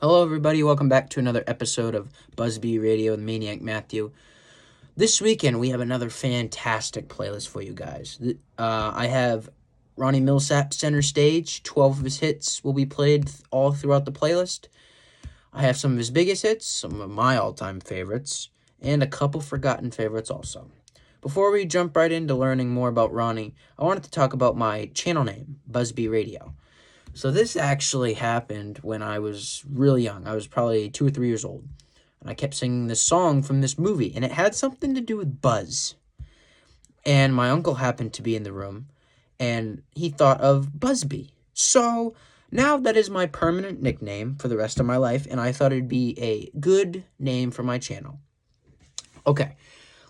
Hello, everybody. Welcome back to another episode of Busby Radio with Maniac Matthew. This weekend, we have another fantastic playlist for you guys. I have Ronnie Milsap center stage. 12 of his hits will be played all throughout the playlist. I have some of his biggest hits, some of my all-time favorites, and a couple forgotten favorites also. Before we jump right into learning more about Ronnie, I wanted to talk about my channel name, Busby Radio. So this actually happened when I was really young. I was probably 2 or 3 years old. And I kept singing this song from this movie. And it had something to do with Buzz. And my uncle happened to be in the room. And he thought of Busby. So now that is my permanent nickname for the rest of my life. And I thought it'd be a good name for my channel. Okay,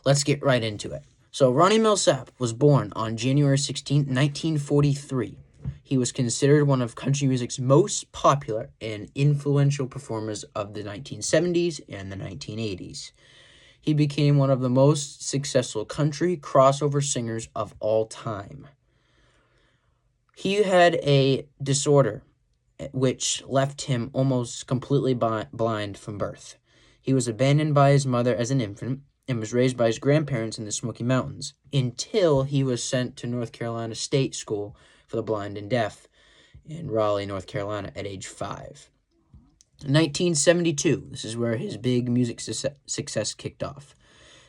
let's get right into it. So Ronnie Milsap was born on January 16, 1943. He was considered one of country music's most popular and influential performers of the 1970s and the 1980s. He became one of the most successful country crossover singers of all time. He had a disorder which left him almost completely blind from birth. He was abandoned by his mother as an infant and was raised by his grandparents in the Smoky Mountains until he was sent to North Carolina State School for the blind and deaf in Raleigh, North Carolina at age 5. In 1972, this is where his big music success kicked off.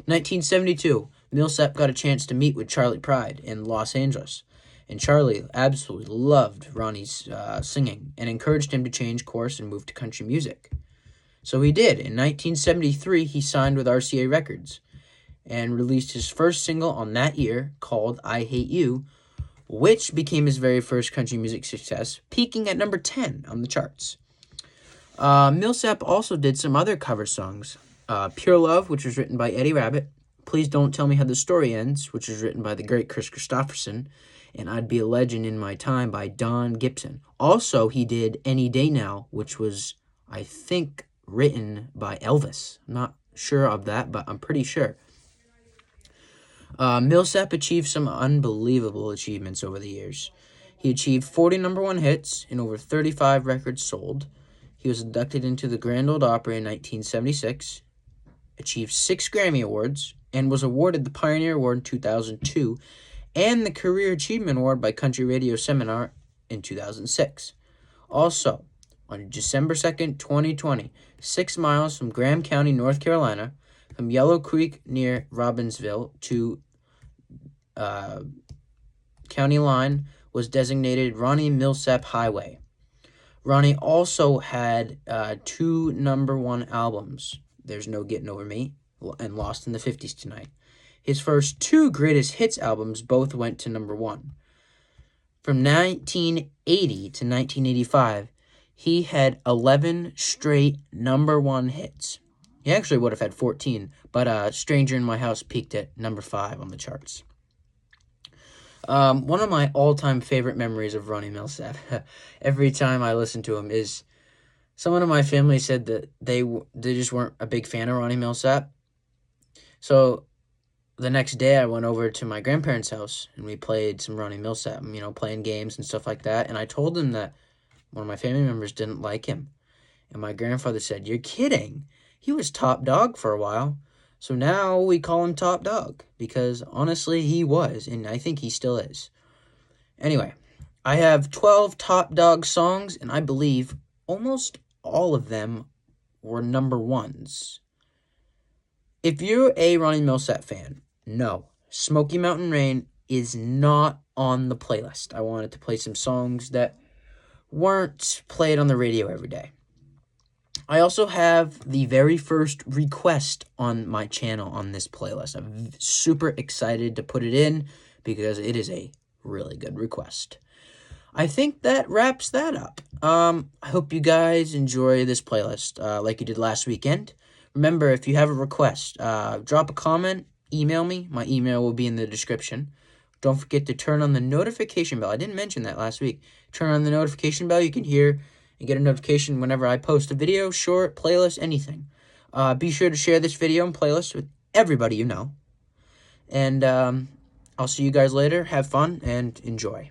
1972, Milsap got a chance to meet with Charlie Pride in Los Angeles, and Charlie absolutely loved Ronnie's singing and encouraged him to change course and move to country music. So he did. In 1973, he signed with RCA Records and released his first single on that year called I Hate You, which became his very first country music success, peaking at number 10 on the charts. Milsap also did some other cover songs. Pure Love, which was written by Eddie Rabbitt. Please Don't Tell Me How the Story Ends, which was written by the great Chris Christopherson. And I'd Be a Legend in My Time by Don Gibson. Also, he did Any Day Now, which was, I think, written by Elvis. I'm not sure of that, but I'm pretty sure. Milsap achieved some unbelievable achievements over the years. He achieved 40 number one hits and over 35 records sold. He was inducted into the Grand Ole Opry in 1976, achieved 6 Grammy Awards, and was awarded the Pioneer Award in 2002 and the Career Achievement Award by Country Radio Seminar in 2006. Also, on December 2nd, 2020, 6 miles from Graham County, North Carolina, from Yellow Creek near Robbinsville to county line was designated Ronnie Milsap Highway. Ronnie also had 2 number one albums, There's No Getting Over Me and Lost in the 50s Tonight. His first 2 greatest hits albums both went to number 1. From 1980 to 1985, he had 11 straight number 1 hits. He actually would have had 14, but Stranger in My House peaked at number 5 on the charts. One of my all-time favorite memories of Ronnie Milsap, every time I listen to him, is someone in my family said that they just weren't a big fan of Ronnie Milsap. So the next day I went over to my grandparents' house and we played some Ronnie Milsap, playing games and stuff like that. And I told them that one of my family members didn't like him. And my grandfather said, "You're kidding. He was top dog for a while." So now we call him Top Dog, because honestly he was, and I think he still is. Anyway, I have 12 Top Dog songs, and I believe almost all of them were number 1s. If you're a Ronnie Milsap fan, no, Smoky Mountain Rain is not on the playlist. I wanted to play some songs that weren't played on the radio every day. I also have the very first request on my channel on this playlist. I'm super excited to put it in because it is a really good request. I think that wraps that up. I hope you guys enjoy this playlist like you did last weekend. Remember, if you have a request, drop a comment, email me. My email will be in the description. Don't forget to turn on the notification bell. I didn't mention that last week. Turn on the notification bell. You can hear and get a notification whenever I post a video, short, playlist, anything. Be sure to share this video and playlist with everybody you know. And I'll see you guys later. Have fun and enjoy.